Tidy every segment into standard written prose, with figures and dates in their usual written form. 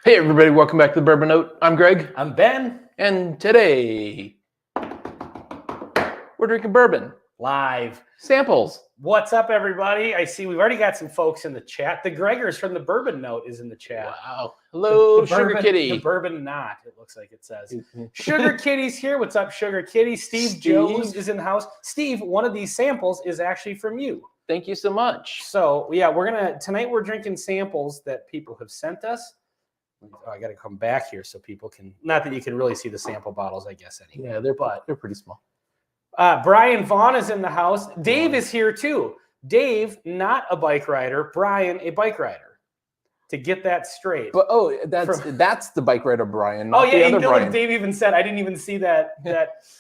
Hey everybody, welcome back to the Bourbon Note. I'm Greg, I'm Ben. and today we're drinking bourbon. Live. Samples. What's up, everybody? I see we've already got some folks in the chat. The Gregors from the Bourbon Note is in the chat. Wow. Hello, The Sugar Bourbon, Kitty. The Bourbon Knot, it looks like it says. Sugar Kitty's here. What's up, Sugar Kitty? Steve Jones is in the house. Steve, one of these samples is actually from you. Thank you so much. So, yeah, tonight we're drinking samples that people have sent us. Oh, I got to come back here so people can, not that you can really see the sample bottles, I guess, anyway. Yeah, they're pretty small. Brian Vaughn is in the house. Dave is here too. Dave, not a bike rider. Brian, a bike rider. To get that straight. But that's the bike rider Brian. Not Oh yeah, the other Brian. Dave even said, I didn't even see that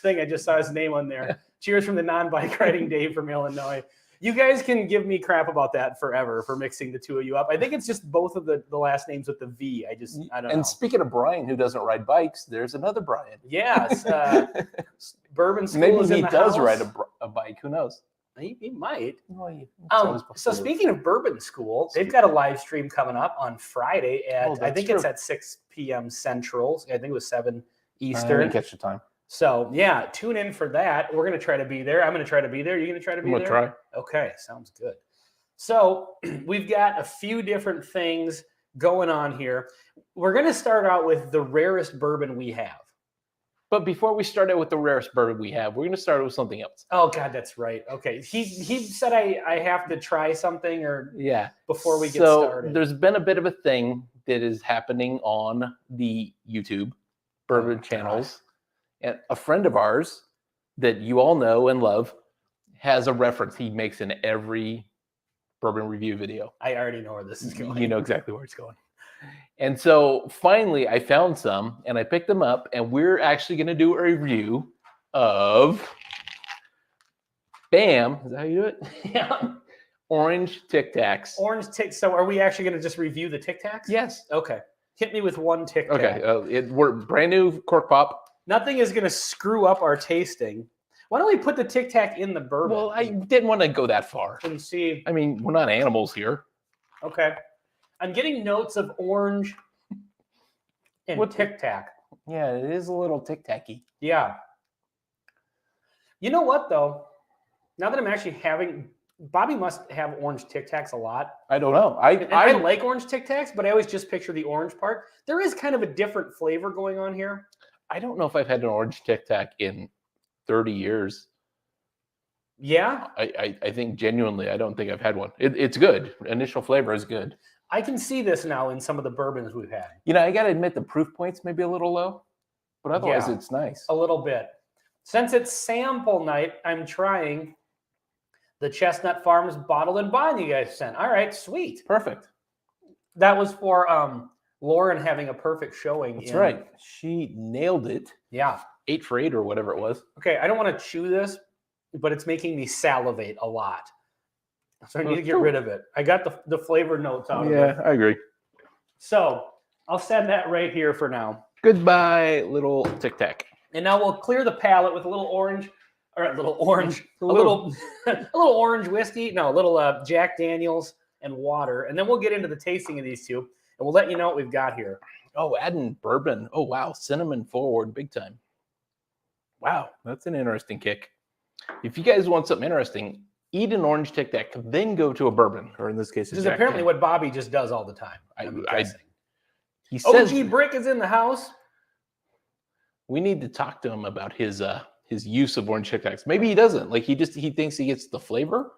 thing. I just saw his name on there. Cheers from the non-bike riding Dave from Illinois. You guys can give me crap about that forever for mixing the two of you up. I think it's just both of the last names with the V. I don't know. And speaking of Brian, who doesn't ride bikes, there's another Brian. Yes. Bourbon School Maybe is in he the does house. ride a bike. Who knows? He might. Well, So speaking of Bourbon School, they've got a live stream coming up on Friday at I think it's at 6 p.m. Central. I think it was 7 Eastern. I didn't catch the time. So yeah, tune in for that. We're gonna try to be there. I'm gonna try to be there. You're gonna try to be there? I'm gonna try. Okay, sounds good. So we've got a few different things going on here. We're gonna start out with the rarest bourbon we have. But before we start out with the rarest bourbon we have, we're going to start with something else. Oh God, that's right. Okay, he said I have to try something before we get started. There's been a bit of a thing that is happening on the YouTube bourbon channels, and a friend of ours that you all know and love has a reference he makes in every bourbon review video. I already know where this is going. You know exactly where it's going. And so finally I found some and I picked them up, and we're actually going to do a review of BAM. Is that how you do it? Yeah. Orange Tic Tacs. Orange Tic. So are we actually going to just review the Tic Tacs? Yes. Okay. Hit me with one Tic Tac. Okay. We're brand new cork pop. Nothing is going to screw up our tasting. Why don't we put the Tic Tac in the bourbon? Well, I didn't want to go that far. And see. I mean, we're not animals here. Okay. I'm getting notes of orange and Tic Tac. Yeah, it is a little Tic Tac-y. Yeah. You know what, though? Now that I'm actually having... Bobby must have orange Tic Tacs a lot. I don't know. I like orange Tic Tacs, but I always just picture the orange part. There is kind of a different flavor going on here. I don't know if I've had an orange Tic Tac in 30 years. Yeah? I think genuinely, I don't think I've had one. It's good. Initial flavor is good. I can see this now in some of the bourbons we've had. You know, I got to admit the proof point's maybe a little low, but otherwise it's nice. A little bit. Since it's sample night, I'm trying the Chestnut Farms bottled and bond you guys sent. All right, sweet. Perfect. That was for Lauren having a perfect showing. That's right. She nailed it. Yeah. 8 for 8 or whatever it was. Okay, I don't want to chew this, but it's making me salivate a lot. So I need to get rid of it. I got the flavor notes out of it. Yeah, I agree. So I'll send that right here for now. Goodbye, little Tic Tac. And now we'll clear the palate with a little orange, a little orange whiskey. No, a little Jack Daniels and water. And then we'll get into the tasting of these two, and we'll let you know what we've got here. Oh, adding bourbon. Oh, wow. Cinnamon forward big time. Wow, that's an interesting kick. If you guys want something interesting, eat an orange Tic Tac, then go to a bourbon, or in this case, this is apparently what Bobby just does all the time. He says, OG Brick is in the house. We need to talk to him about his use of orange Tic Tacs. Maybe he doesn't. Like he thinks he gets the flavor.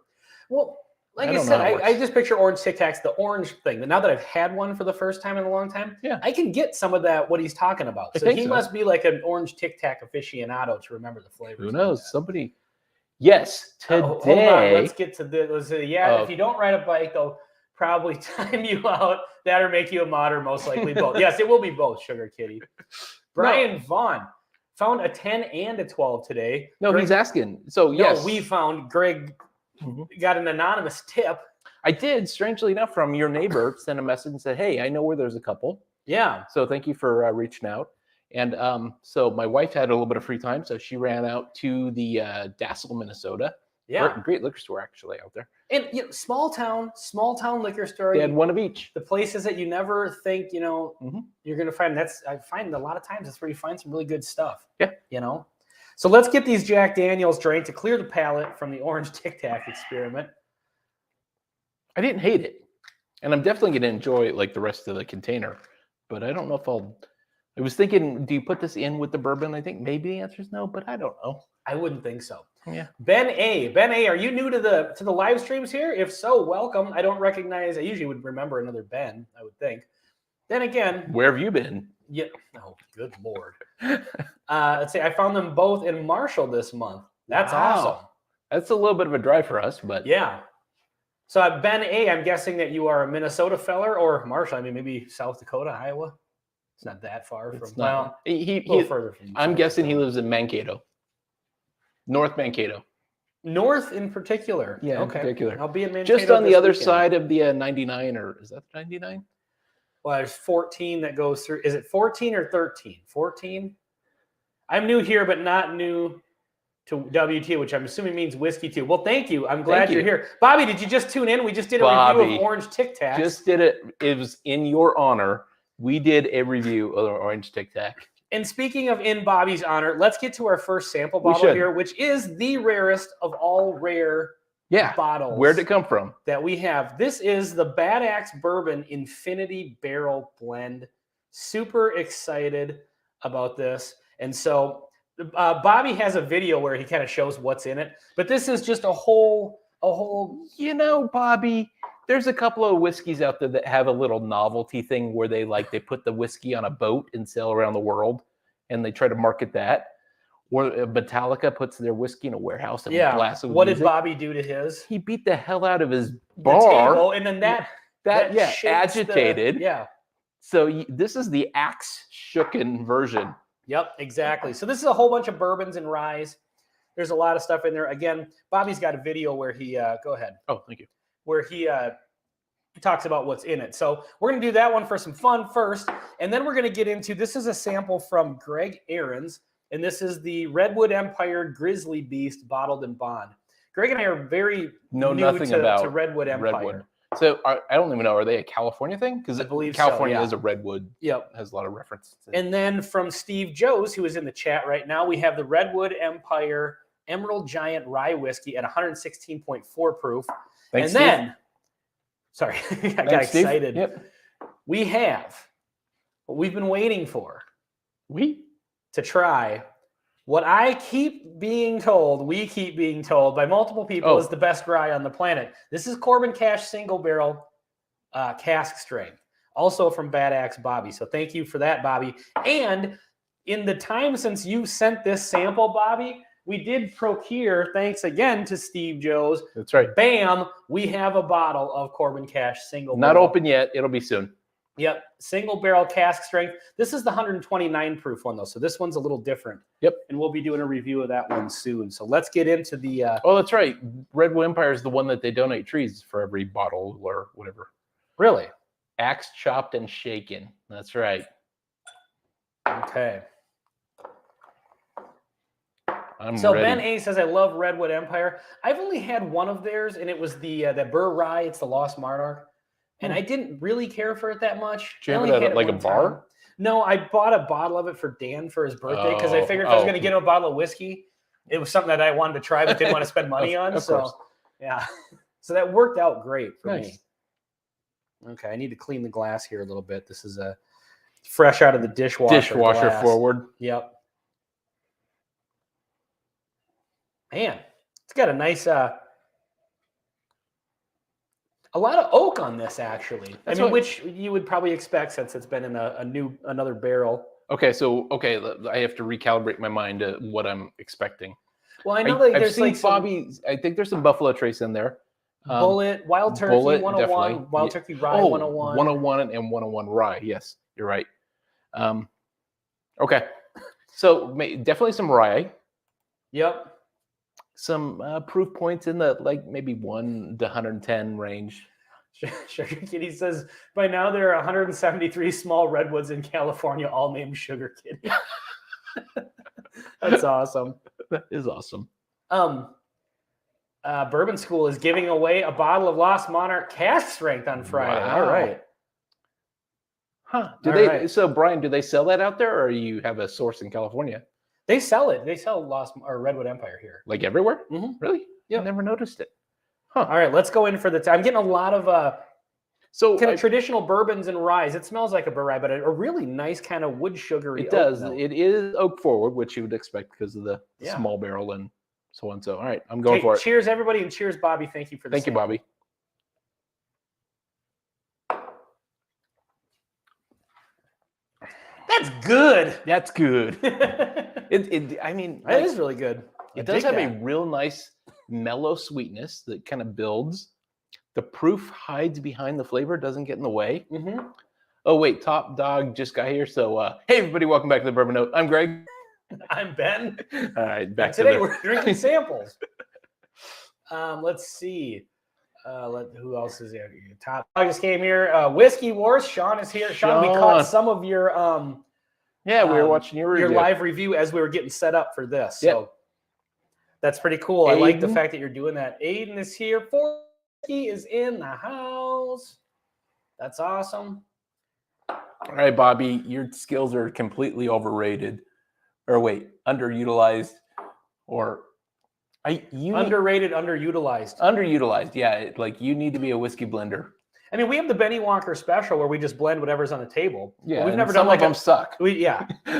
Well, like I said, I just picture orange Tic Tacs, the orange thing. But now that I've had one for the first time in a long time, I can get some of that, what he's talking about. So he must be like an orange Tic Tac aficionado to remember the flavors. Who knows? Somebody. Yes, today. Hold on, let's get to this. If you don't ride a bike, they'll probably time you out. That or make you a mod, or most likely both. Yes, it will be both, Sugar Kitty. Brian Vaughn found a 10 and a 12 today. No, Greg, he's asking. So, yes. No, we found Greg got an anonymous tip. I did, strangely enough, from your neighbor, sent a message and said, hey, I know where there's a couple. Yeah. So thank you for reaching out. And so my wife had a little bit of free time, so she ran out to the Dassel, Minnesota, Yeah. Great liquor store actually out there. And small town liquor store. They had one of each. The places that you never think, Mhm. you're going to find. I find a lot of times that's where you find some really good stuff. Yeah. So let's get these Jack Daniels drank to clear the palate from the orange Tic Tac experiment. I didn't hate it. And I'm definitely going to enjoy like the rest of the container. But I don't know if I was thinking, do you put this in with the bourbon? I think maybe the answer is no, but I don't know. I wouldn't think so. Yeah. Ben A, are you new to the live streams here? If so, welcome. I don't recognize. I usually would remember another Ben, I would think. Then again, Where have you been? Yeah. Oh, good Lord. Let's see. I found them both in Marshall this month. That's awesome. That's a little bit of a drive for us, but yeah. So Ben A, I'm guessing that you are a Minnesota feller or Marshall. I mean, maybe South Dakota, Iowa. It's not that far from. Well, a little further from. I'm guessing he lives in Mankato, North Mankato. North in particular. Yeah, okay. in particular. I'll be in Mankato. Just on the other weekend. side of the 99, or is that 99? Well, there's 14 that goes through. Is it 14 or 13? 14? I'm new here, but not new to WT, which I'm assuming means whiskey too. Well, thank you. I'm glad you're here. Bobby, did you just tune in? We just did a review of Orange Tic Tacs. Just did it. It was in your honor. We did a review of Orange Tic Tac. And speaking of in Bobby's honor, let's get to our first sample bottle here, which is the rarest of all rare bottles. Where'd it come from? That we have. This is the Bad Axe Bourbon Infinity Barrel Blend. Super excited about this. And so Bobby has a video where he kind of shows what's in it. But this is just a whole. Bobby, there's a couple of whiskeys out there that have a little novelty thing where they put the whiskey on a boat and sail around the world, and they try to market that. Or Metallica puts their whiskey in a warehouse and blasts it with music. Did Bobby do to his? He beat the hell out of his bar. Table, and then that agitated. Yeah. So this is the axe shooken version. Yep, exactly. So this is a whole bunch of bourbons and ryes. There's a lot of stuff in there. Again, Bobby's got a video where he go ahead. Oh, thank you. Where he talks about what's in it. So we're going to do that one for some fun first. And then we're going to get into, this is a sample from Greg Ahrens. And this is the Redwood Empire Grizzly Beast bottled in bond. Greg and I are very new to Redwood Empire. Redwood. So I don't even know, are they a California thing? Because I believe California is a redwood. Yep. Has a lot of references. And then from Steve Joes, who is in the chat right now, we have the Redwood Empire Emerald Giant Rye Whiskey at 116.4 proof. Thanks, and Steve. then, sorry, I got excited. Yep. We have what we've been waiting for. To try what we keep being told by multiple people is the best rye on the planet. This is Corbin Cash single barrel cask strength, also from Bad Axe Bobby. So thank you for that, Bobby. And in the time since you sent this sample, Bobby, we did procure, thanks again to Steve Joes. That's right. Bam, we have a bottle of Corbin Cash single Not barrel. open yet. It'll be soon. Yep, single barrel cask strength. This is the 129 proof one, though, so this one's a little different. Yep. And we'll be doing a review of that one soon. So let's get into the... Oh, that's right. Redwood Empire is the one that they donate trees for every bottle or whatever. Really? Axe chopped and shaken. That's right. Okay. I'm so ready. Ben A says, I love Redwood Empire. I've only had one of theirs, and it was the Burr Rye. It's the Lost Monarch. And I didn't really care for it that much. Did you have it at like a bar? Time. No, I bought a bottle of it for Dan for his birthday because I figured if I was going to get him a bottle of whiskey, it was something that I wanted to try but didn't want to spend money on. Of course. Yeah. So that worked out great for me. Okay, I need to clean the glass here a little bit. This is a fresh out of the dishwasher glass. Forward. Yep. Man, it's got a nice... a lot of oak on this, actually. Which you would probably expect since it's been in another barrel. Okay, I have to recalibrate my mind to what I'm expecting. Well, I know I've seen Bobby. I think there's some Buffalo Trace in there. Bullet, Wild Turkey 101, definitely. Wild Turkey Rye 101. 101 and 101 Rye. Yes, you're right. Okay, so definitely some rye. Yep. Some proof points in the maybe 1 to 110 range. Sugar Kitty says, by now there are 173 small redwoods in California, all named Sugar Kitty. That's awesome. That is awesome. Bourbon School is giving away a bottle of Lost Monarch cask strength on Friday. Wow. All right. Huh. Right. So Brian, do they sell that out there, or you have a source in California? They sell it. They sell Redwood Empire here. Like everywhere? Mm-hmm. Really? Yeah. I never noticed it. Huh. All right, let's go in for the I'm getting a lot of kind of traditional bourbons and rye. It smells like a rye, but a really nice kind of wood sugary. It does. Note. It is oak forward, which you would expect because of the small barrel and so on. So, all right, I'm going for it. Cheers, everybody, and cheers, Bobby. Thank you for the Thank you, Bobby. That's good. That's good. I mean, that is really good. It does have a real nice mellow sweetness that kind of builds. The proof hides behind the flavor, doesn't get in the way. Mm-hmm. Oh, wait, Top Dog just got here. So, hey, everybody, welcome back to the Bourbon Note. I'm Greg. I'm Ben. All right, back today we're drinking samples. Let's see. Who else is there? Top Dog just came here. Whiskey Wars. Sean is here. Sean, we caught some of your we were watching your live review as we were getting set up for this. So that's pretty cool. Aiden. I like the fact that you're doing that. Aiden is here. Forky is in the house. That's awesome. All right, Bobby, your skills are completely overrated. Or wait, underutilized, or underrated, underutilized. Underutilized, yeah. Like you need to be a whiskey blender. I mean, we have the Benny Walker special where we just blend whatever's on the table. Yeah, but we've never done like them suck. We've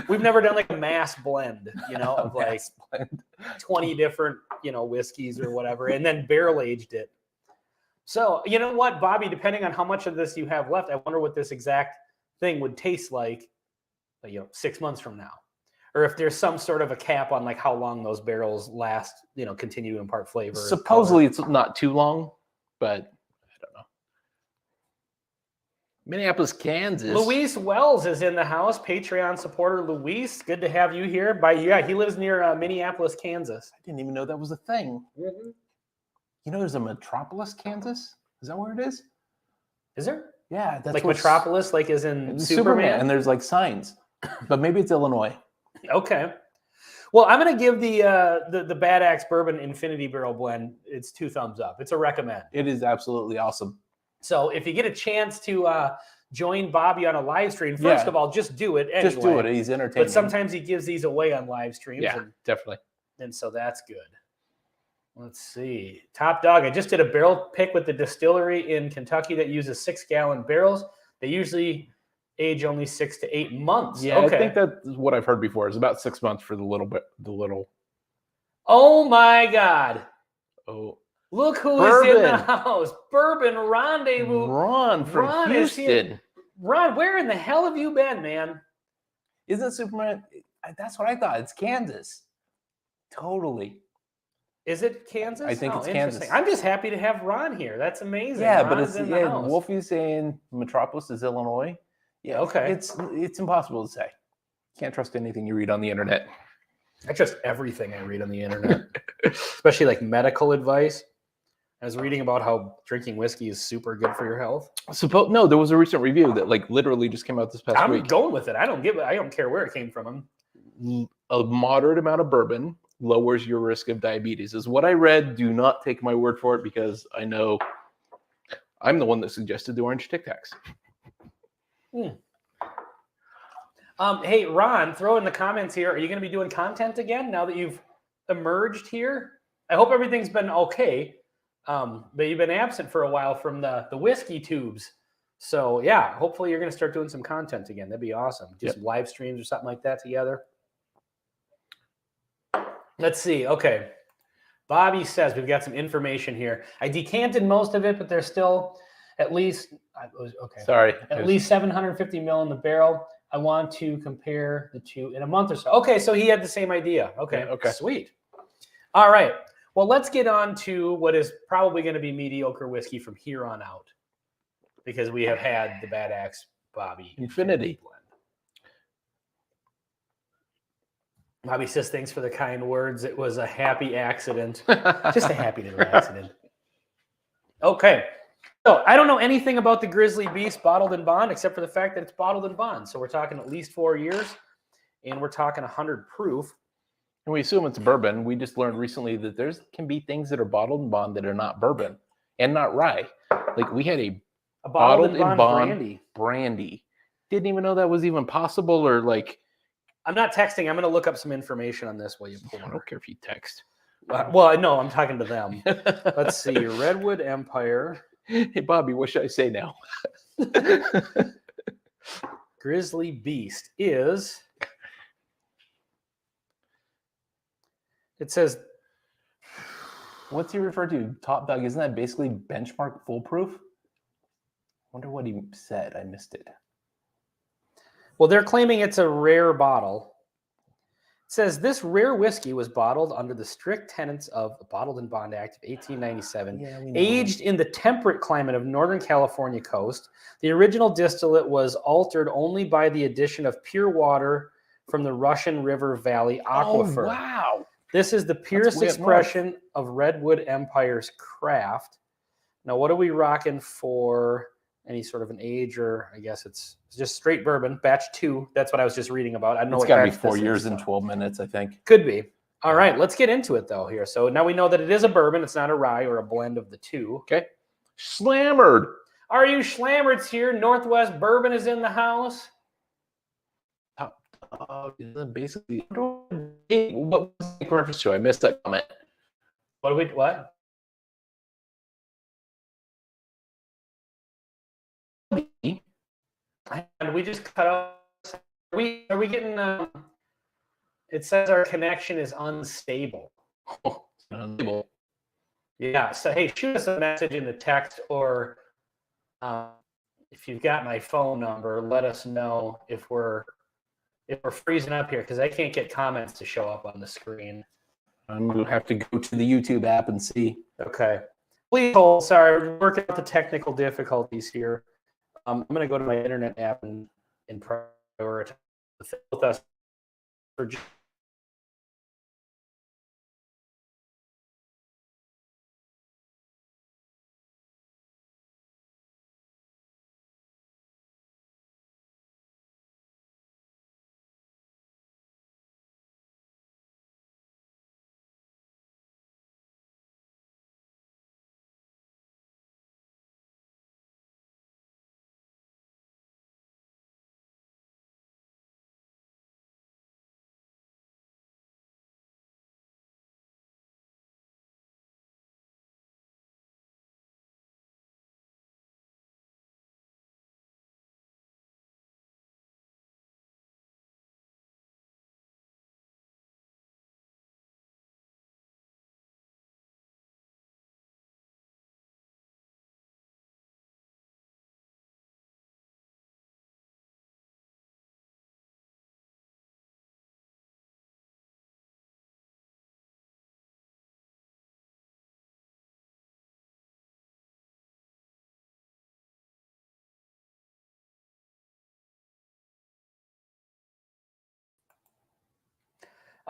never done like a mass blend, of like 20 different, whiskeys or whatever, and then barrel aged it. So you know what, Bobby? Depending on how much of this you have left, I wonder what this exact thing would taste like, 6 months from now. Or if there's some sort of a cap on like how long those barrels last, continue to impart flavor. Supposedly it's not too long, but I don't know. Minneapolis, Kansas. Luis Wells is in the house. Patreon supporter Luis, good to have you here. He lives near Minneapolis, Kansas. I didn't even know that was a thing. Mm-hmm. There's a Metropolis, Kansas. Is that where it is? Is there? Yeah, that's like Metropolis, like as in Superman. And there's like signs, but maybe it's Illinois. Okay. Well, I'm going to give the Bad Axe Bourbon Infinity Barrel Blend, it's 2 thumbs up. It's a recommend. It is absolutely awesome. So if you get a chance to join Bobby on a live stream, first of all, just do it anyway. Just do it. He's entertaining. But sometimes he gives these away on live streams. Yeah, definitely. And so that's good. Let's see. Top Dog. I just did a barrel pick with the distillery in Kentucky that uses 6-gallon barrels. They usually age only 6 to 8 months. Yeah, okay. I think that's what I've heard before. It's about 6 months for the little. Oh my God! Oh, look who is in the house! Bourbon Rendezvous. Ron from Houston. Ron, where in the hell have you been, man? Isn't Superman? That's what I thought. It's Kansas. Totally. Is it Kansas? I think it's Kansas. I'm just happy to have Ron here. That's amazing. Yeah, Ron's but it's in the house. Wolfie's saying Metropolis is Illinois. Yeah, okay. It's impossible to say. Can't trust anything you read on the internet. I trust everything I read on the internet, especially like medical advice. I was reading about how drinking whiskey is super good for your health. No, there was a recent review that like literally just came out this past week. I'm going with it. I don't care where it came from. A moderate amount of bourbon lowers your risk of diabetes is what I read. Do not take my word for it because I know I'm the one that suggested the orange Tic Tacs. Hey, Ron, throw in the comments here. Are you going to be doing content again now that you've emerged here? I hope everything's been okay. But you've been absent for a while from the whiskey tubes. So yeah, hopefully you're going to start doing some content again. That'd be awesome. Just live streams or something like that together. Let's see. Okay. Bobby says we've got some information here. I decanted most of it, but there's still at least, at least 750 mil in the barrel. I want to compare the two in a month or so. Okay, so he had the same idea. Okay, sweet. All right. Well, let's get on to what is probably going to be mediocre whiskey from here on out, because we have had the Bad Axe Bobby Infinity blend. Bobby says, thanks for the kind words. It was a happy accident. Just a happy little accident. Okay. So I don't know anything about the Grizzly Beast bottled in bond, except for the fact that it's bottled in bond. So we're talking at least 4 years, and we're talking 100 proof. And we assume it's bourbon. We just learned recently that can be things that are bottled in bond that are not bourbon and not rye. Like we had a bottled in bond brandy. Didn't even know that was even possible, or like. I'm not texting. I'm going to look up some information on this while you pull. I don't care if you text. Well, no, I'm talking to them. Let's see. Redwood Empire. Hey, Bobby, what should I say now? Grizzly Beast is. It says. What's he referred to? Top Dog. Isn't that basically benchmark foolproof? Wonder what he said. I missed it. Well, they're claiming it's a rare bottle. It says this rare whiskey was bottled under the strict tenets of the Bottled in Bond Act of 1897, aged in the temperate climate of Northern California coast. The original distillate was altered only by the addition of pure water from the Russian River Valley aquifer. Oh, wow. This is the purest expression of Redwood Empire's craft. Now, what are we rocking for any sort of an age, or I guess it's just straight bourbon, batch 2. That's what I was just reading about. I don't know. It's got to be 4 years and 12 minutes, I think. Could be. All right, let's get into it though here. So now we know that it is a bourbon. It's not a rye or a blend of the two. Okay. Slammered. Are you Schlammerts here? Northwest Bourbon is in the house. Basically, what was the reference to? I missed that comment. What? And we just cut off. Are we getting? It says our connection is unstable. Oh, unstable. Yeah. So hey, shoot us a message in the text, or if you've got my phone number, let us know if we're freezing up here, because I can't get comments to show up on the screen. I'm gonna have to go to the YouTube app and see. Okay. Please hold. Sorry, we're working out the technical difficulties here. I'm going to go to my internet app and prioritize with us for.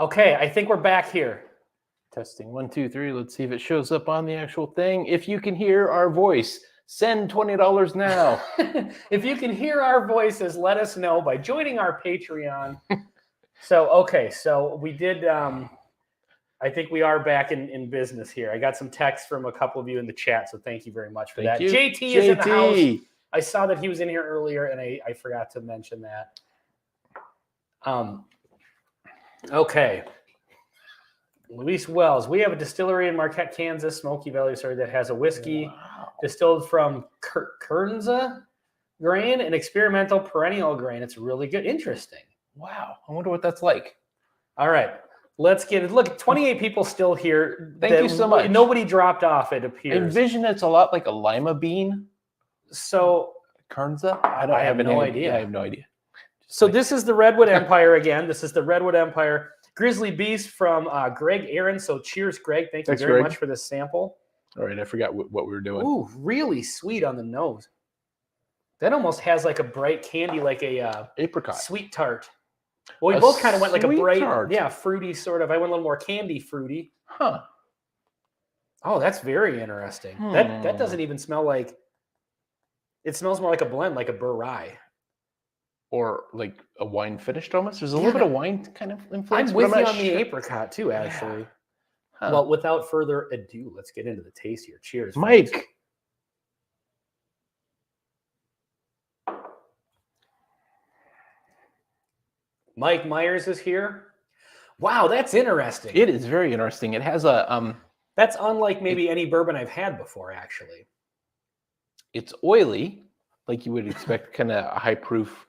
Okay, I think we're back here. Testing 1, 2, 3. Let's see if it shows up on the actual thing. If you can hear our voice, send $20 now. If you can hear our voices, let us know by joining our Patreon. So we did. I think we are back in business here. I got some texts from a couple of you in the chat, so thank you very much for that. JT is in the house. I saw that he was in here earlier, and I forgot to mention that. Okay. Luis Wells. We have a distillery in Marquette, Kansas, Smoky Valley, that has a whiskey distilled from Kernza grain, an experimental perennial grain. It's really good. Interesting. Wow. I wonder what that's like. All right. Let's get it. Look, 28 people still here. Thank you so much. Nobody dropped off, it appears. Envision it's a lot like a lima bean. So Kernza? I have no idea. I have no idea. So this is the Redwood Empire again. This is the Redwood Empire Grizzly Beast from Greg Aaron. So cheers, Greg. Thank you very much for this sample. All right, I forgot what we were doing. Ooh, really sweet on the nose. That almost has like a bright candy, like a apricot sweet tart. Well, we both kind of went like a bright, tart. Fruity sort of. I went a little more candy fruity. Huh. Oh, that's very interesting. That doesn't even smell like. It smells more like a blend, like a Burr rye. or like a wine finished almost. There's a Yeah, little bit of wine kind of influence. I'm but with you not on the sure. apricot too, actually. Huh. Well, without further ado, let's get into the taste here. Cheers, folks. Mike. Mike Myers is here. Wow, that's interesting. It is very interesting. It has a That's unlike maybe any bourbon I've had before, actually. it's oily, like you would expect, kind of a high proof,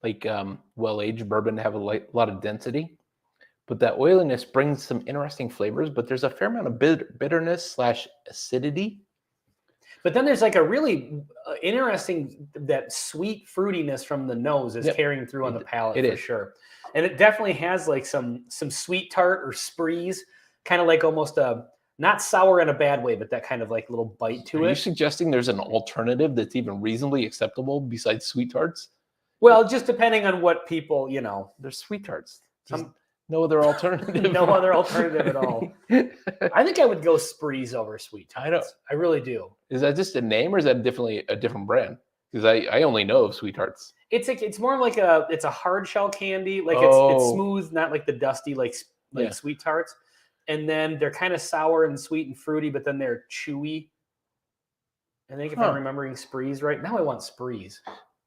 like well-aged bourbon to have a lot of density. But that oiliness brings some interesting flavors, but there's a fair amount of bitterness / acidity. But then there's like a really interesting, that sweet fruitiness from the nose is carrying through on the palate for sure. And it definitely has like some sweet tart or sprees, kind of like almost a, not sour in a bad way, but that kind of like little bite to it. Are you suggesting there's an alternative that's even reasonably acceptable besides sweet tarts? Well, just depending on what people, There's sweet tarts. No other alternative. No other alternative at all. I think I would go sprees over sweet tarts. I really do. Is that just a name, or is that definitely a different brand? Because I only know of sweet tarts. It's more like it's a hard shell candy, like it's smooth, not like the dusty like sweet tarts. And then they're kind of sour and sweet and fruity, but then they're chewy. I think if I'm remembering sprees right now, I want sprees.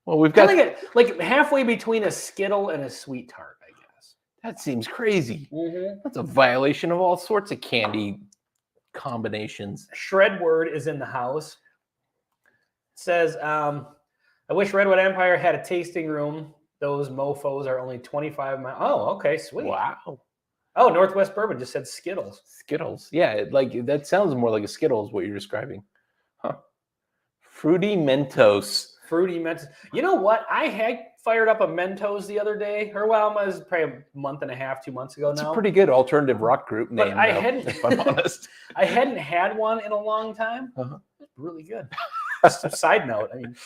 Well, we've got like halfway between a Skittle and a sweet tart, I guess. That seems crazy. Mm-hmm. That's a violation of all sorts of candy combinations. Shredword is in the house. It says, I wish Redwood Empire had a tasting room. Those mofos are only 25 miles. Oh, okay, sweet. Wow. Oh, Northwest Bourbon just said Skittles. Skittles. Yeah, like that sounds more like a Skittles, what you're describing. Huh. Fruity Mentos. Fruity Mentos. You know what? I had fired up a Mentos the other day. Or, well, it was probably a month and a half, 2 months ago now. It's a pretty good alternative rock group name, if I'm honest. I hadn't had one in a long time. It's really good. Just a side note. I mean,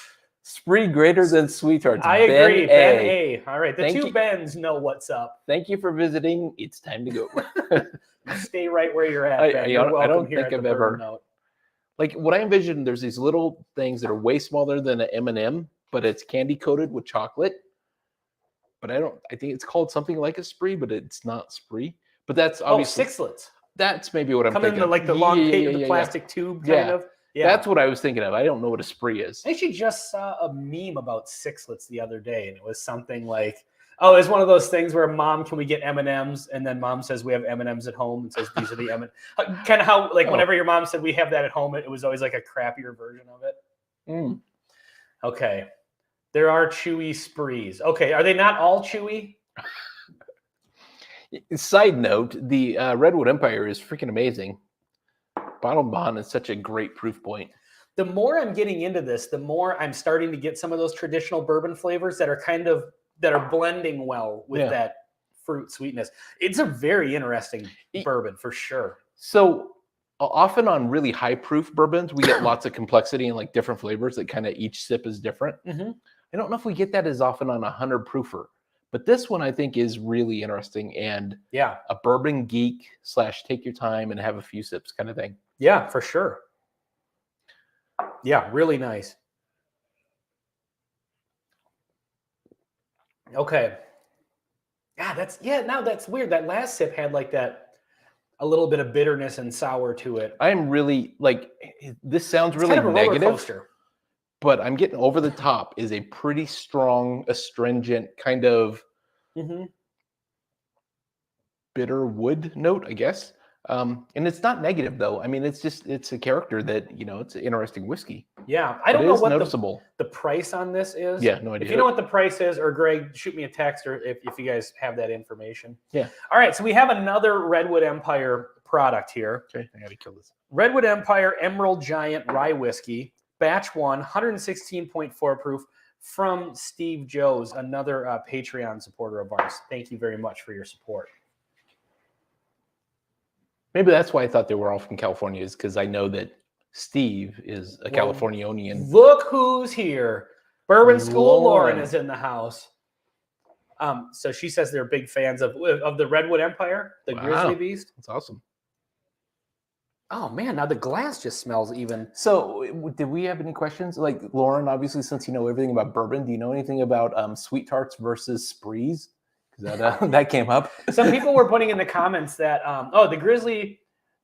spree greater than sweet tarts. I agree. Ben A. All right. The two Bens know what's up. Thank you for visiting. It's time to go. Stay right where you're at, Ben. I don't think I've ever... Like what I envision, there's these little things that are way smaller than an M&M, but it's candy coated with chocolate. But I think it's called something like a spree, but it's not spree. But that's obviously sixlets. That's maybe what I'm thinking. Come in like the long the plastic tube kind of. Yeah. That's what I was thinking of. I don't know what a spree is. I actually just saw a meme about sixlets the other day, and it was something like, oh, it's one of those things where Mom, can we get M&Ms? And then Mom says we have M&Ms at home, and says these are the M&Ms. Kind of how like whenever your mom said we have that at home, it was always like a crappier version of it. Mm. Okay, there are chewy sprees. Okay, are they not all chewy? Side note: the Redwood Empire is freaking amazing. Bottle bond is such a great proof point. The more I'm getting into this, the more I'm starting to get some of those traditional bourbon flavors that are blending well with that fruit sweetness. It's a very interesting bourbon for sure. So often on really high proof bourbons, we get lots of complexity and like different flavors that kind of each sip is different. Mm-hmm. I don't know if we get that as often on 100 proofer, but this one I think is really interesting and a bourbon geek / take your time and have a few sips kind of thing. Yeah, for sure. Yeah, really nice. Okay. Now that's weird. That last sip had like a little bit of bitterness and sour to it. I'm really like, this sounds really kind of a negative, roller coaster. But I'm getting over the top is a pretty strong, astringent kind of bitter wood note, I guess. And it's not negative though. I mean, it's a character that, it's an interesting whiskey. Yeah. I don't know what noticeable. The price on this is. Yeah, no idea. If you know what the price is, or Greg, shoot me a text, or if you guys have that information. Yeah. All right. So we have another Redwood Empire product here. Okay. I got to kill this. Redwood Empire Emerald Giant Rye Whiskey, batch 1, 116.4 proof, from Steve Joes, another Patreon supporter of ours. Thank you very much for your support. Maybe that's why I thought they were all from California, is because I know that Steve is a Californian. Look who's here. Bourbon School Lauren is in the house. So she says they're big fans of the Redwood Empire, the Grizzly Beast. That's awesome. Oh man, now the glass just smells even. So, did we have any questions? Like Lauren, obviously, since you know everything about bourbon, do you know anything about sweet tarts versus sprees? Because that that came up. Some people were putting in the comments that the Grizzly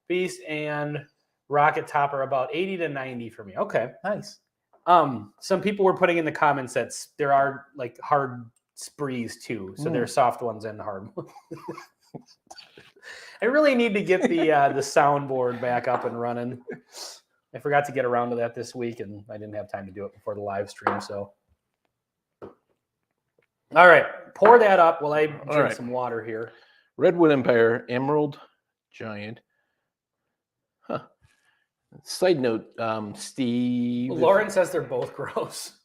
Beast and Rocket Top are about 80 to 90 for me. Okay. Nice. Some people were putting in the comments that there are like hard sprees too. So there are soft ones and hard ones. I really need to get the soundboard back up and running. I forgot to get around to that this week, and I didn't have time to do it before the live stream. So, all right, pour that up while I drink some water here. Redwood Empire Emerald Giant. Huh. Side note, Steve. Lauren says they're both gross.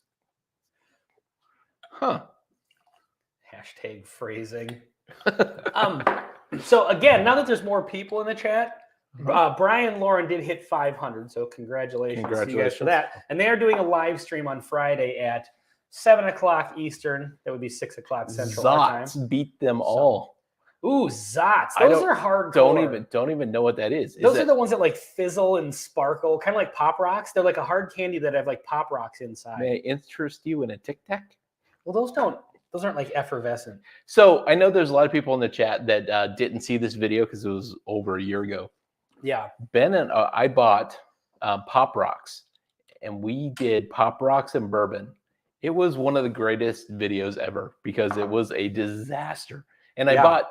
Huh. Hashtag phrasing. So again, now that there's more people in the chat, Brian Lauren did hit 500. So congratulations to you guys for that. And they are doing a live stream on Friday at 7 o'clock Eastern. That would be 6 o'clock Central Zots time. beat them all. Ooh, Zots. Those are hard. Don't even know what that is. Those are the ones that like fizzle and sparkle, kind of like Pop Rocks. They're like a hard candy that have like Pop Rocks inside. May I interest you in a Tic Tac? Well, those aren't like effervescent. So I know there's a lot of people in the chat that didn't see this video because it was over a year ago. Yeah. Ben and I bought Pop Rocks, and we did Pop Rocks and bourbon. It was one of the greatest videos ever because it was a disaster. And I bought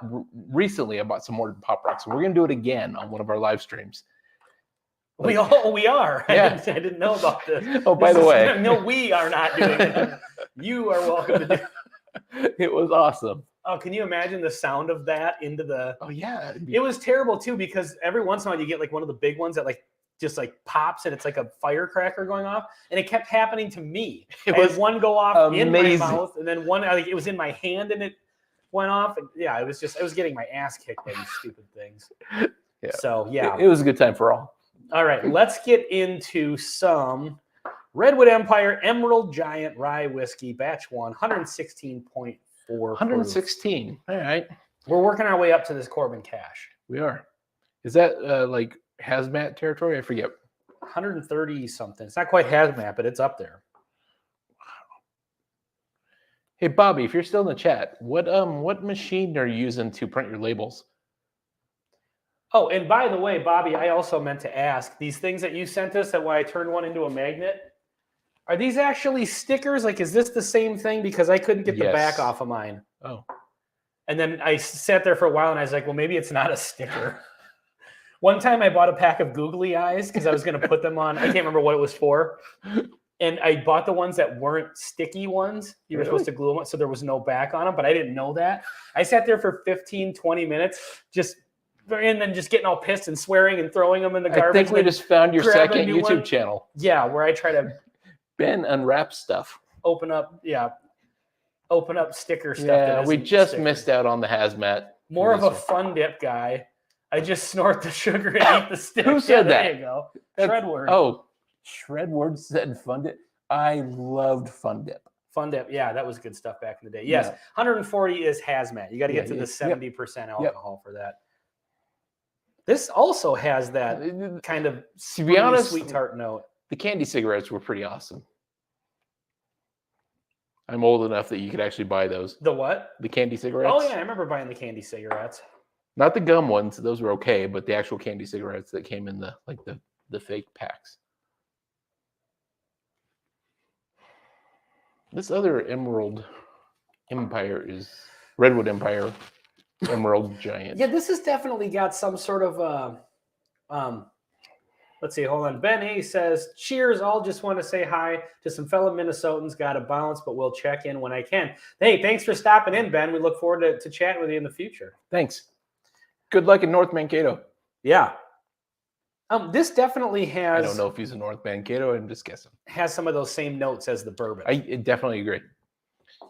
some more Pop Rocks. We're gonna do it again on one of our live streams. We are. Yeah. I didn't know about this. Oh, by the way, no, we are not doing it. You are welcome to do it. It was awesome. Oh, can you imagine the sound of that into the? Oh yeah, it was terrible too because every once in a while you get like one of the big ones that like just like pops and it's like a firecracker going off, and it kept happening to me. I had one go off in my mouth, and then one like it was in my hand and it went off. And yeah, I was getting my ass kicked by these stupid things. Yeah. So yeah, it was a good time for all. All right, let's get into some Redwood Empire Emerald Giant Rye Whiskey, batch 1, 116.4. 116. All right. We're working our way up to this Corbin Cash. We are. Is that like hazmat territory? I forget. 130 something. It's not quite hazmat, but it's up there. Wow. Hey Bobby, if you're still in the chat, what machine are you using to print your labels? Oh, and by the way, Bobby, I also meant to ask, these things that you sent us that when I turned one into a magnet, are these actually stickers? Like, is this the same thing? Because I couldn't get the back off of mine. Oh. And then I sat there for a while and I was like, well, maybe it's not a sticker. One time I bought a pack of googly eyes because I was going to put them on. I can't remember what it was for. And I bought the ones that weren't sticky ones. You were supposed to glue them on, so there was no back on them, but I didn't know that. I sat there for 15, 20 minutes and then just getting all pissed and swearing and throwing them in the garbage. I think we just found your second YouTube channel. Yeah, where I try to Ben unwraps stuff. Open up sticker stuff. Yeah, we just missed out on the hazmat. More of a fun dip guy. I just snort the sugar and eat the stick. Who said that? There you go. Shredword. Oh, Shredword said fun dip. I loved fun dip. Fun dip. Yeah, that was good stuff back in the day. Yes, 140 is hazmat. You got to get to the 70% alcohol for that. This also has that kind of to be honest, sweet tart note. The candy cigarettes were pretty awesome. I'm old enough that you could actually buy those. The what? The candy cigarettes. Oh yeah, I remember buying the candy cigarettes. Not the gum ones; those were okay, but the actual candy cigarettes that came in the fake packs. This other Emerald Empire is Redwood Empire Emerald Giant. Yeah, this has definitely got some sort of let's see, hold on. Ben A says, cheers, all just want to say hi to some fellow Minnesotans. Got to bounce, but we'll check in when I can. Hey, thanks for stopping in, Ben. We look forward to chatting with you in the future. Thanks. Good luck in North Mankato. Yeah. This definitely has... I don't know if he's in North Mankato. I'm just guessing. Has some of those same notes as the bourbon. I definitely agree.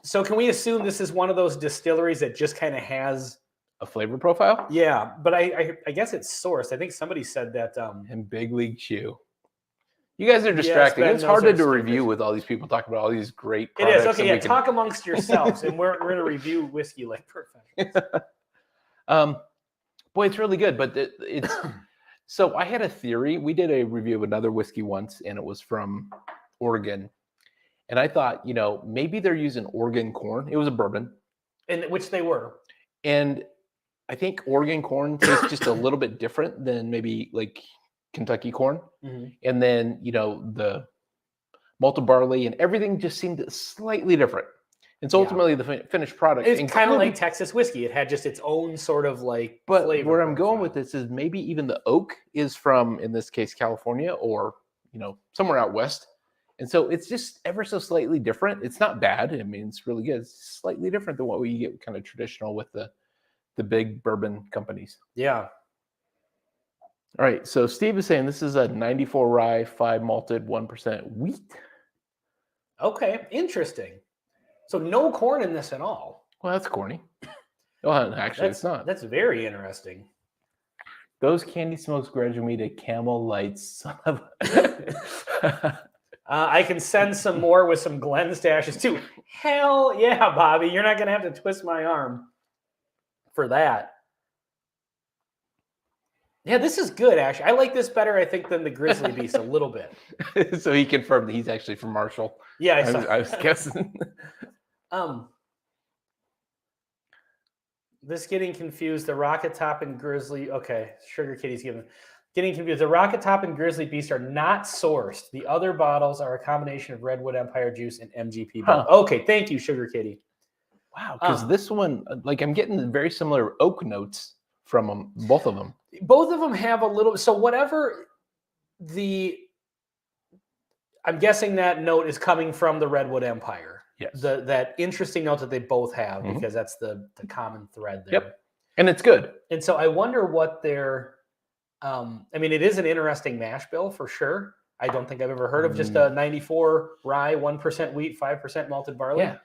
So can we assume this is one of those distilleries that just kind of has... a flavor profile? Yeah, but I guess it's sourced. I think somebody said that. And Big League Chew. You guys are distracting. It's hard to do a review with all these people talking about all these great products. It is. Okay, yeah, talk amongst yourselves, and we're going to review whiskey like professionals. Boy, it's really good, but it's So I had a theory. We did a review of another whiskey once, and it was from Oregon. And I thought, maybe they're using Oregon corn. It was a bourbon. In which they were. And I think Oregon corn tastes just a little bit different than maybe like Kentucky corn. Mm-hmm. And then, the malted barley and everything just seemed slightly different. And so ultimately the finished product. It's kind of like Texas whiskey. It had just its own sort of like flavor. Where I'm going with this is maybe even the oak is from, in this case, California or, somewhere out west. And so it's just ever so slightly different. It's not bad. I mean, it's really good. It's slightly different than what we get kind of traditional with the big bourbon companies. Yeah. All right. So Steve is saying this is a 94 rye, 5 malted, 1% wheat. Okay. Interesting. So no corn in this at all. Well, that's corny. Well, actually, it's not. That's very interesting. Those candy smokes graduate me to Camel Lights. Son of I can send some more with some Glen stashes too. Hell yeah, Bobby. You're not going to have to twist my arm for that. Yeah, this is good, actually. I like this better, I think, than the Grizzly Beast a little bit. So he confirmed that he's actually from Marshall. Yeah, I was guessing. This getting confused. The Rocket Top and Grizzly. Okay, Sugar Kitty's getting confused. The Rocket Top and Grizzly Beast are not sourced. The other bottles are a combination of Redwood Empire juice and MGP. Huh. Okay, thank you, Sugar Kitty. Wow, because this one, like, I'm getting very similar oak notes from them, both of them. Both of them have a little. So whatever I'm guessing that note is coming from the Redwood Empire. Yes. That interesting note that they both have, because that's the common thread there. Yep. And it's good. And so I wonder what their, it is an interesting mash bill for sure. I don't think I've ever heard of just a 94 rye, 1% wheat, 5% malted barley. Yeah.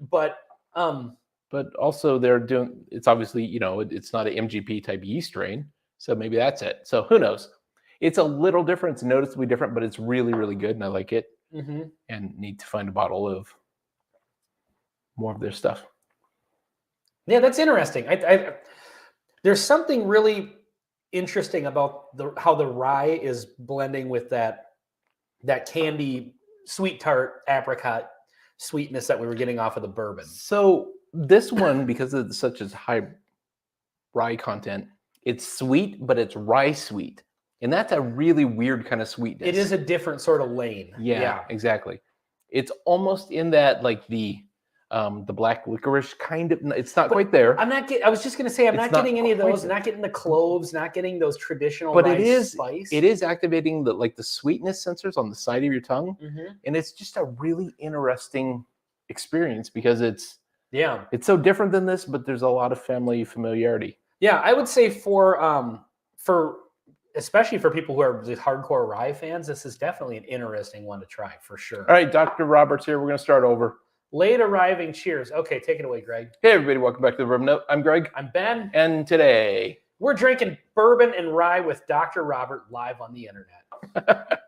But also they're doing, it's obviously, it's not an MGP type yeast strain. So maybe that's it. So who knows? It's a little different. It's noticeably different, but it's really, really good. And I like it. Mm-hmm. And need to find a bottle of more of their stuff. Yeah, that's interesting. There's something really interesting about how the rye is blending with that candy, sweet tart, apricot sweetness that we were getting off of the bourbon. So this one, because it's such a high rye content, it's sweet, but it's rye sweet. And that's a really weird kind of sweetness. It is a different sort of lane. Yeah, exactly. It's almost in that, like the black licorice kind of. It's not quite there. I was just going to say, I'm not getting any of those. Not getting the cloves. Not getting those traditional. But spice. It is activating the sweetness sensors on the side of your tongue, and it's just a really interesting experience because it's so different than this, but there's a lot of family familiarity. Yeah, I would say for especially for people who are hardcore rye fans, this is definitely an interesting one to try for sure. All right, Dr. Roberts here. We're going to start over. Late arriving cheers. Okay, take it away, Greg. Hey, everybody. Welcome back to the Bourbon Note. I'm Greg. I'm Ben. And today we're drinking bourbon and rye with Dr. Robert live on the internet.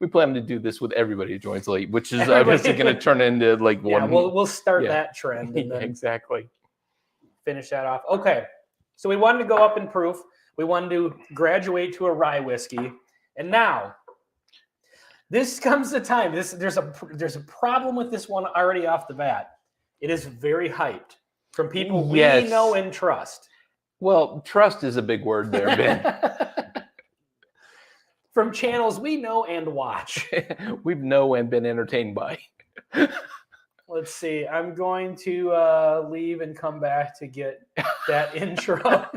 We plan to do this with everybody who joins late, which is obviously going to turn into one. Yeah, we'll start that trend. And then exactly. Finish that off. Okay, so we wanted to go up in proof. We wanted to graduate to a rye whiskey, and now this comes the time. There's a problem with this one already off the bat. It is very hyped from people we know and trust. Well, trust is a big word there, Ben. From channels we know and watch. We've known and been entertained by. Let's see. I'm going to leave and come back to get that intro.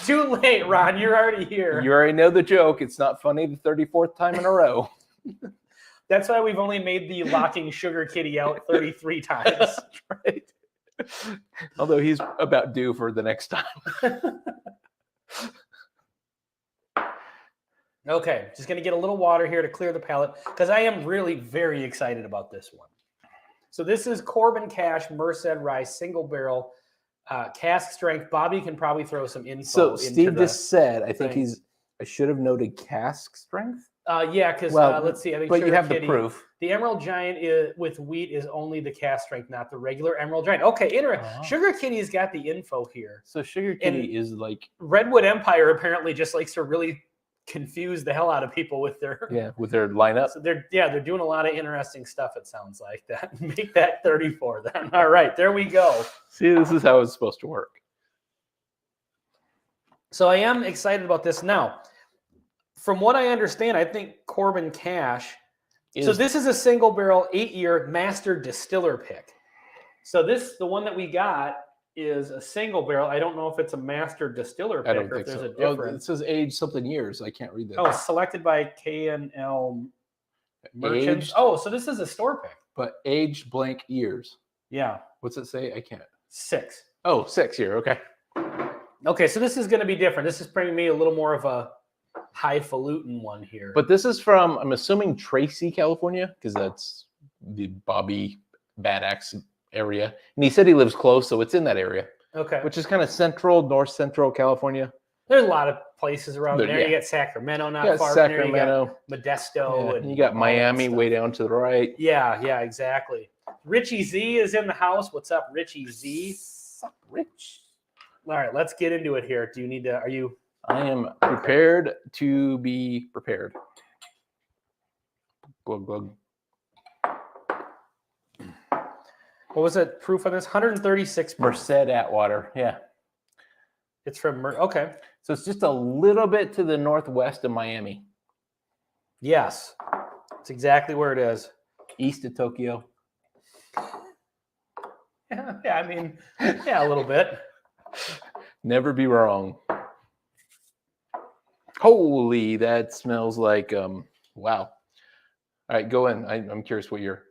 Too late, Ron. You're already here. You already know the joke. It's not funny the 34th time in a row. That's why we've only made the locking Sugar Kitty out 33 times. That's right. Although he's about due for the next time. Okay. Just going to get a little water here to clear the palate because I am really very excited about this one. So this is Corbin Cash Merced Rye Single Barrel cask strength. Bobby can probably throw some info. So Steve just said, I think I should have noted cask strength. Yeah, because Well, let's see. I think but you Sugar have Kitty, the proof. the Emerald Giant with wheat is only the cast strength, not the regular Emerald Giant. Okay, interesting. Oh. Sugar Kitty's got the info here. So Sugar Kitty is like Redwood Empire apparently just likes to really confuse the hell out of people with their with their lineup. So they're doing a lot of interesting stuff. It sounds like that. Make that 34 then. All right, there we go. See, this is how it's supposed to work. So I am excited about this now. From what I understand, I think Corbin Cash. So this is a single barrel 8-year master distiller pick. So the one that we got is a single barrel. I don't know if it's a master distiller pick I don't or if think there's so. a difference. It says age something years. I can't read that. Oh, selected by K&L Merchants. Aged, Oh, so this is a store pick. but aged blank years. Yeah. What's it say? I can't. 6. Oh, 6 year. Okay. Okay, so this is going to be different. This is bringing me a little more of a highfalutin one here. But this is from, I'm assuming, Tracy, California, because that's the Bobby Bad Axe area. And he said he lives close, so it's in that area, okay, which is kind of north central California. there's a lot of places around there. Yeah. You got Sacramento not You got far from there. You Sacramento. got Modesto. Yeah, And you got all that Miami stuff. way down to the right. Yeah, exactly. Richie Z is in the house. What's up, Richie Z? Sup, Rich? All right, let's get into it here. Do you need to, are you? I am prepared to be prepared. Glug, glug. What was it? Proof on this? 136 Merced Atwater. Yeah. It's from, okay. So it's just a little bit to the northwest of Miami, Yes, it's exactly where it is. east of Tokyo. Yeah, I mean, yeah, a little bit. Never be wrong. Holy, that smells like wow. All right, go in. I'm curious what you're.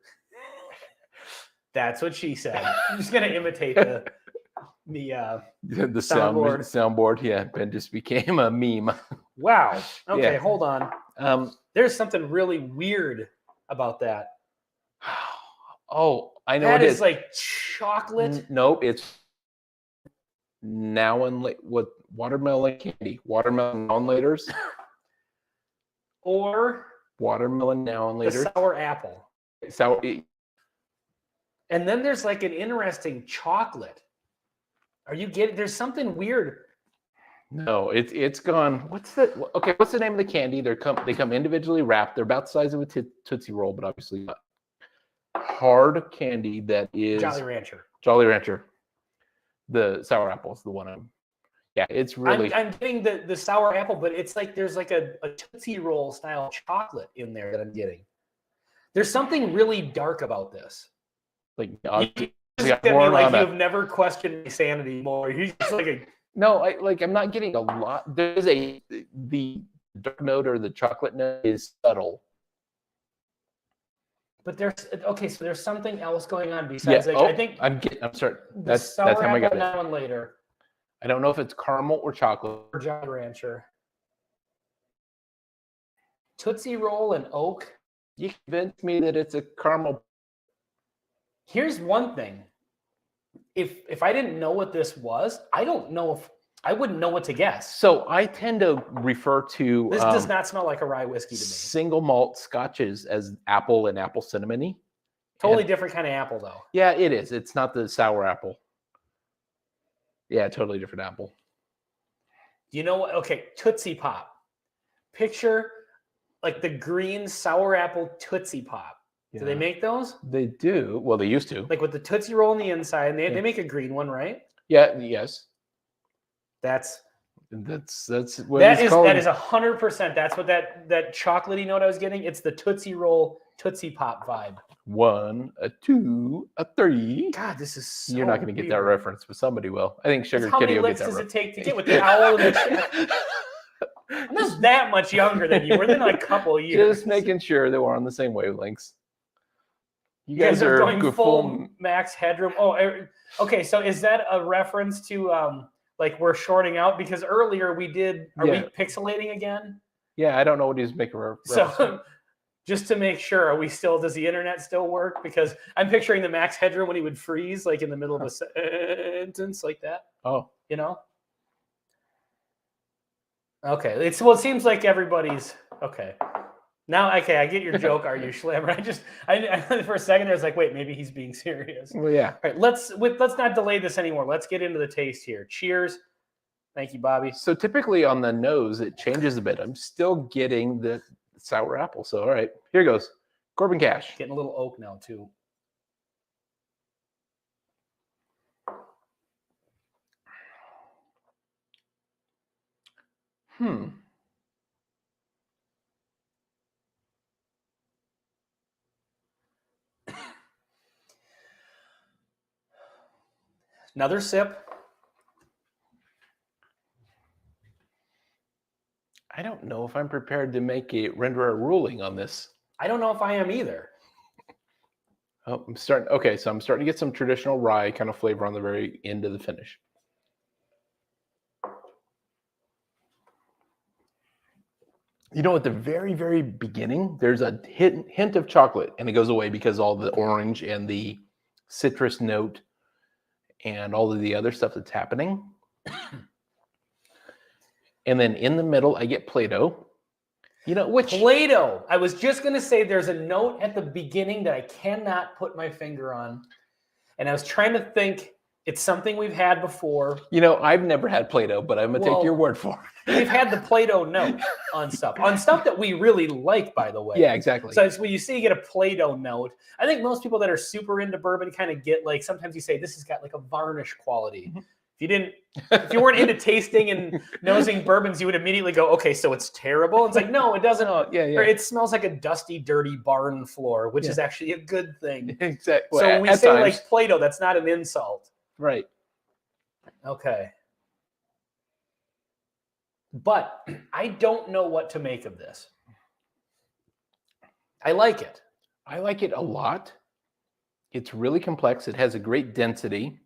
That's what she said. I'm just gonna imitate the The soundboard. soundboard. Yeah, Ben just became a meme. Wow. Okay, Yeah. hold on. There's something really weird about that. Oh, I know That it is like chocolate. Nope, it's now and what watermelon candy, watermelon now and later's, Or watermelon now and later, the sour apple. sour. And then there's like an interesting chocolate. Are you getting? There's something weird. No, it's gone. What's the name of the candy? They come individually wrapped. They're about the size of a Tootsie Roll, but obviously not. Hard candy that is Jolly Rancher. Jolly Rancher. The sour apple is the one yeah, it's really. I'm getting the sour apple, but it's like there's like a Tootsie Roll style chocolate in there that I'm getting. There's something really dark about this. Like you've never questioned my sanity more. He's just like no, I'm not getting a lot. There's the dark note or the chocolate note is subtle. But so there's something else going on besides I think I'm sorry. That's sour how I got it. now and later. I don't know if it's caramel or chocolate. Or Jolly Rancher. Tootsie Roll and Oak. You convinced me that it's a caramel. Here's one thing. If I didn't know what this was, I wouldn't know what to guess. So I tend to refer to this does not smell like a rye whiskey to me. Single malt scotches as apple and apple cinnamony. Totally different kind of apple though. Yeah, it is. It's not the sour apple. Yeah, totally different apple. You know what? Okay, Tootsie Pop. Picture like the green sour apple Tootsie Pop. Yeah. Do they make those? They do. Well, they used to. Like with the Tootsie Roll on the inside, and they make a green one, right? Yeah. Yes. That's what that is 100%. That's what that chocolatey note I was getting. It's the Tootsie Roll Tootsie Pop vibe. 1, a 2, a 3. God, this is so You're not going to get that reference, but somebody will. I think Sugar Kitty will get that. How many licks does it take to get with the owl and the I'm not that much younger than you. We're in a couple of years. Just making sure that we're on the same wavelengths. You guys are going full max headroom. Oh, okay. So is that a reference to like we're shorting out? Because earlier we did. Are we pixelating again? Yeah, I don't know what he's making reference. So just to make sure, does the internet still work? Because I'm picturing the max headroom when he would freeze, like in the middle of a sentence like that. Oh, you know. Okay. It seems like everybody's okay. Now, okay, I get your joke. Are you Schlammer? I for a second I was like, wait, maybe he's being serious. Well, yeah. All right, let's not delay this anymore. Let's get into the taste here. Cheers. Thank you, Bobby. So typically on the nose, it changes a bit. I'm still getting the sour apple. So, all right, here goes. Corbin Cash. Getting a little oak now, too. Another sip. I don't know if I'm prepared to render a ruling on this. I don't know if I am either. Oh, I'm starting to get some traditional rye kind of flavor on the very end of the finish. You know, at the very, very beginning, there's a hint of chocolate, and it goes away because all the orange and the citrus note and all of the other stuff that's happening. And then in the middle, I get Play-Doh. You know, which Play-Doh. I was just going to say there's a note at the beginning that I cannot put my finger on. And I was trying to think, it's something we've had before. You know, I've never had Play-Doh, but I'm going to take your word for it. We've had the Play-Doh note on stuff that we really like, by the way. Yeah, exactly. So it's when you see you get a Play-Doh note, I think most people that are super into bourbon kind of get like, sometimes you say this has got like a varnish quality. Mm-hmm. If you weren't into tasting and nosing bourbons, you would immediately go, okay, so it's terrible. It's like, no, it doesn't. Oh, yeah. Or it smells like a dusty, dirty barn floor, which is actually a good thing. Exactly. So when we say like Play-Doh, that's not an insult. Right. Okay. But I don't know what to make of this. I like it. I like it a lot. It's really complex. It has a great density.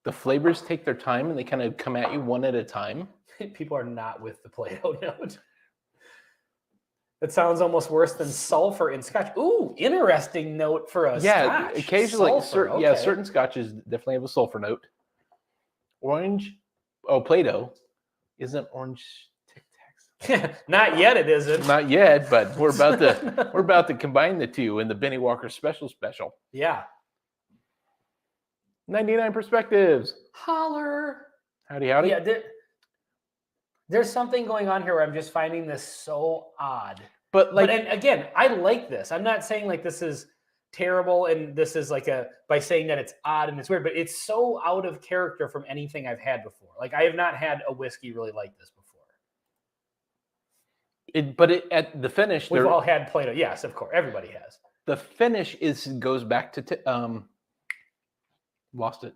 The flavors take their time and they kind of come at you one at a time. People are not with the Play-Doh note. That sounds almost worse than sulfur in scotch. Ooh, interesting note for a scotch. Occasionally, certain scotches definitely have a sulfur note. Orange, Play-Doh isn't orange Tic Tacs. Not yet, it isn't. Not yet, but we're about to combine the two in the Benny Walker special. Yeah. 99 perspectives. Holler. Howdy. Yeah, there's something going on here where I'm just finding this so odd. But and again, I like this. I'm not saying like this is terrible and this is like by saying that it's odd and it's weird, but it's so out of character from anything I've had before. Like I have not had a whiskey really like this before. At the finish, we've all had Play-Doh. Yes, of course, everybody has. The finish goes back to lost it.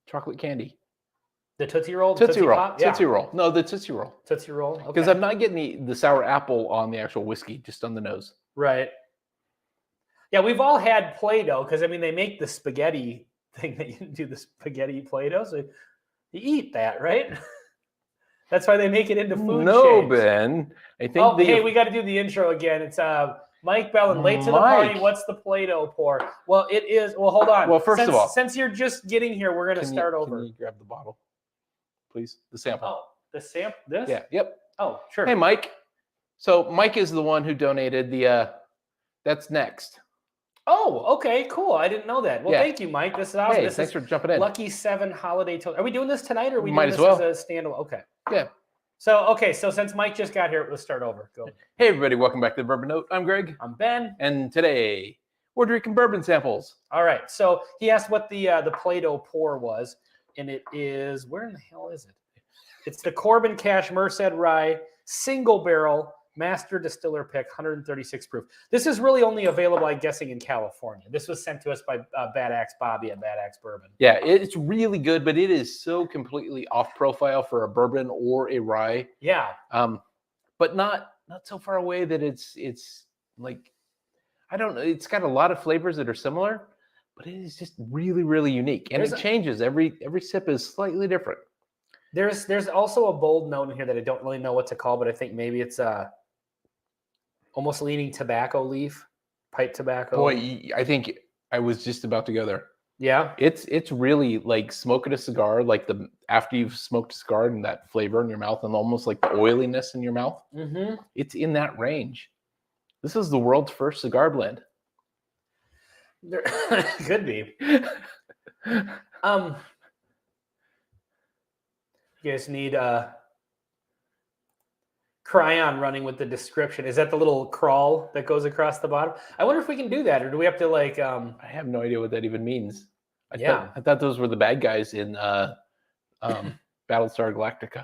Chocolate candy. The Tootsie Roll? Tootsie Roll. Pop? Yeah. Tootsie Roll. No, the Tootsie Roll. Tootsie Roll. Okay. Because I'm not getting the sour apple on the actual whiskey, just on the nose. Right. Yeah, we've all had Play-Doh because, I mean, they make the spaghetti thing that you do the spaghetti Play-Doh. So you eat that, right? That's why they make it into food shapes. Ben. I think hey, we got to do the intro again. It's Mike Bellin, late to the party. What's the Play-Doh pour? Well, it is. Well, hold on. Well, first of all, since you're just getting here, we're going to start over. Can you grab the bottle, please? The sample. Oh, the sample. This? Yeah. Yep. Oh, sure. Hey, Mike. So Mike is the one who donated the. That's next. Oh, okay, cool. I didn't know that. Well, thank you, Mike. This is awesome. Hey, thanks for jumping in. Lucky 7 holiday toast. Are we doing this tonight, or are we Might doing as this as a standalone? Okay. Yeah. So since Mike just got here, let's start over. Go. Hey, everybody. Welcome back to the Bourbon Note. I'm Greg. I'm Ben. And today, we're drinking bourbon samples. All right. So he asked what the Play-Doh pour was, and it is, where in the hell is it? It's the Corbin Cash Merced Rye Single Barrel Master Distiller Pick, 136 proof. This is really only available, I'm guessing, in California. This was sent to us by Bad Axe Bobby at Bad Axe Bourbon. Yeah, it's really good, but it is so completely off profile for a bourbon or a rye. Yeah. But not so far away that it's like, I don't know. It's got a lot of flavors that are similar, but it is just really, really unique, and it changes every sip is slightly different. There's also a bold note in here that I don't really know what to call, but I think maybe it's almost leaning tobacco leaf, pipe tobacco. Boy, I think I was just about to go there. Yeah. It's really like smoking a cigar, like the after you've smoked a cigar and that flavor in your mouth and almost like the oiliness in your mouth. Mm-hmm. It's in that range. This is the world's first cigar blend. There could be. You guys need Cryon running with the description. Is that the little crawl that goes across the bottom? I wonder if we can do that, or do we have to like? I have no idea what that even means. Yeah. I thought those were the bad guys in Battlestar Galactica.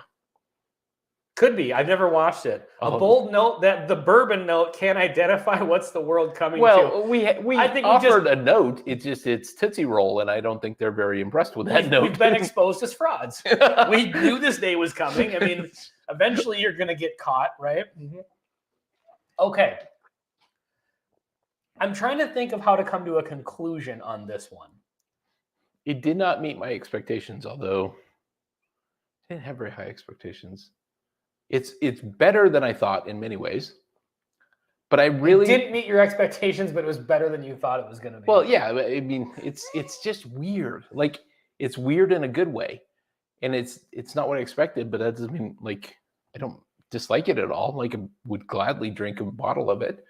Could be. I've never watched it. A Oh. bold note that the bourbon note can't identify what's the world coming to. Well, we I think offered a note. It's Tootsie Roll, and I don't think they're very impressed with that note. We've been exposed as frauds. We knew this day was coming. I mean, eventually you're going to get caught, right? Mm-hmm. Okay. I'm trying to think of how to come to a conclusion on this one. It did not meet my expectations, although I didn't have very high expectations. It's better than I thought in many ways, but I really didn't meet your expectations, but it was better than you thought it was going to be. Well, yeah, I mean, it's just weird. Like it's weird in a good way, and it's not what I expected. But that doesn't mean like I don't dislike it at all. Like I would gladly drink a bottle of it.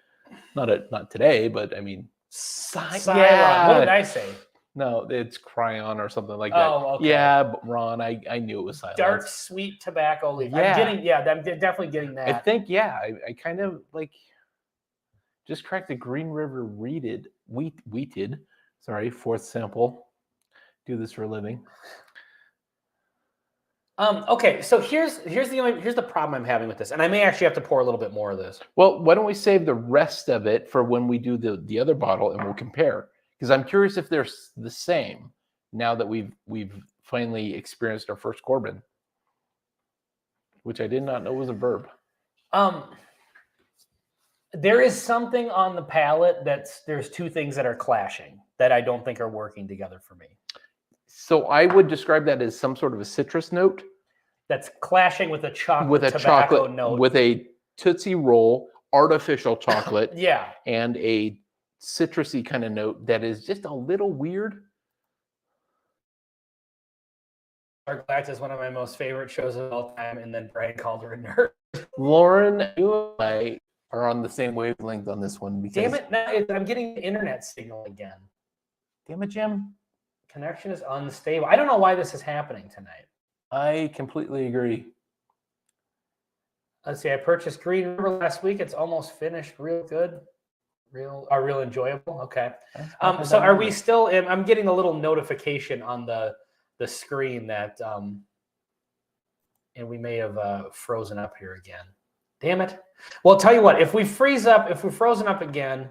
Not today, but I mean, Cylon. Yeah. What did I say? No, it's Cryon or something like that. Oh, okay. Yeah, but Ron, I knew it was Cylon. Dark sweet tobacco leaf. Yeah. I'm definitely getting that. I think, yeah, I kind of like just cracked the Green River wheated. Sorry, fourth sample. Do this for a living. Okay, so here's the problem I'm having with this, and I may actually have to pour a little bit more of this. Well, why don't we save the rest of it for when we do the other bottle and we'll compare? Because I'm curious if they're the same now that we've finally experienced our first Corbin, which I did not know was a verb. There is something on the palate there's two things that are clashing that I don't think are working together for me. So I would describe that as some sort of a citrus note. That's clashing with a tobacco note. With a Tootsie Roll, artificial chocolate. Yeah. And a citrusy kind of note that is just a little weird. Dark Galactica is one of my most favorite shows of all time, and then Brian called her a nerd. Lauren, you and I are on the same wavelength on this one. Because, damn it, now I'm getting the internet signal again. Damn it, Jim. Connection is unstable. I don't know why this is happening tonight. I completely agree. Let's see. I purchased Green River last week. It's almost finished. Real good. Real enjoyable. Okay. So are we still? I'm getting a little notification on the screen that, and we may have frozen up here again. Damn it. Well, I'll tell you what. If we're frozen up again,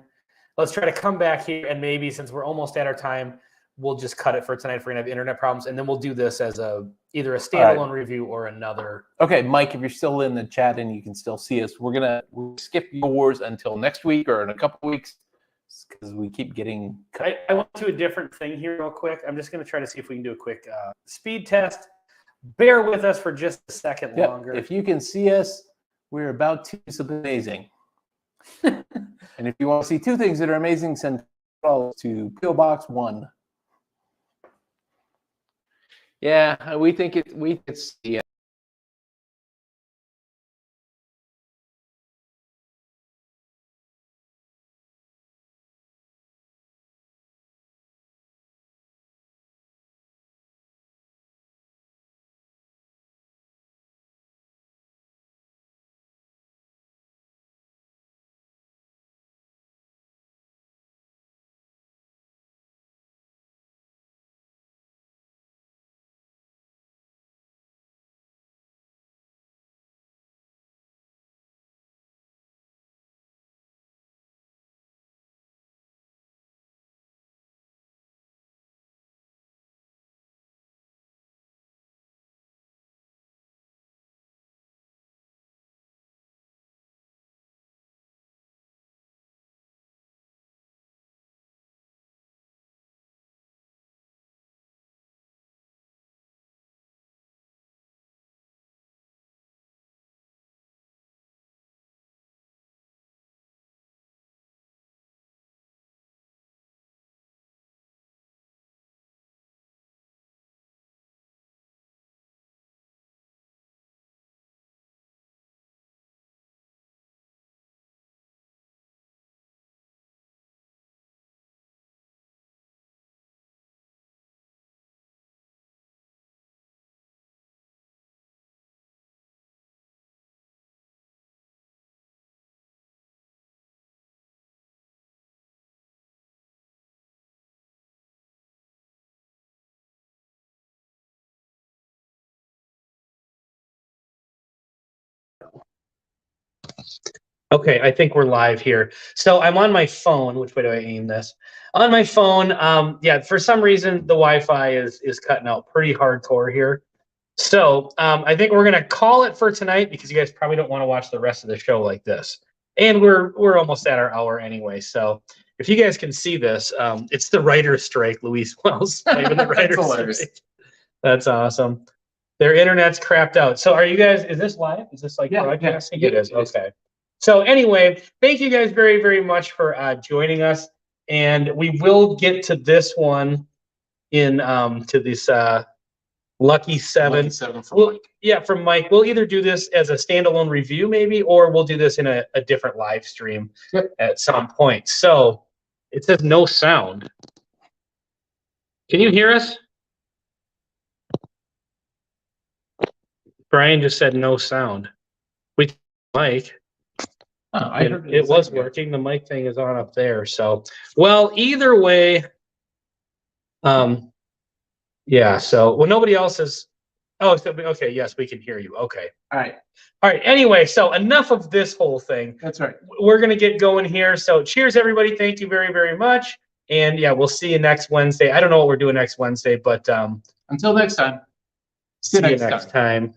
let's try to come back here, and maybe since we're almost at our time, we'll just cut it for tonight if we're gonna have internet problems, and then we'll do this as either a standalone review or another. Okay, Mike, if you're still in the chat and you can still see us, we'll skip yours until next week or in a couple of weeks because we keep getting cut. I went to a different thing here real quick. I'm just gonna try to see if we can do a quick speed test. Bear with us for just a second longer. If you can see us, we're about to do something amazing. And if you want to see two things that are amazing, send to PO Box 1. Yeah, we think it's yeah. Okay, I think we're live here. So I'm on my phone. Which way do I aim this? On my phone. Yeah, for some reason the Wi-Fi is cutting out pretty hardcore here. So I think we're gonna call it for tonight because you guys probably don't want to watch the rest of the show like this. And we're almost at our hour anyway. So if you guys can see this, it's the writer's strike, Luis Wells. Even the writer's strike. That's awesome. Their internet's crapped out. So are you guys, is this live? Is this like broadcasting? It is. Okay. So anyway, thank you guys very, very much for joining us. And we will get to this one in to this Lucky 7. Lucky 7 from Mike. Yeah, from Mike. We'll either do this as a standalone review maybe, or we'll do this in a different live stream at some point. So it says no sound. Can you hear us? Brian just said no sound. We Mike. Oh, I heard it was working. The mic thing is on up there. So, well, either way, yeah. So, well, nobody else is. Oh, so, okay. Yes, we can hear you. Okay. All right. All right. Anyway, so enough of this whole thing. That's right. We're gonna get going here. So, cheers, everybody. Thank you very, very much. And yeah, we'll see you next Wednesday. I don't know what we're doing next Wednesday, but until next time. See you next time.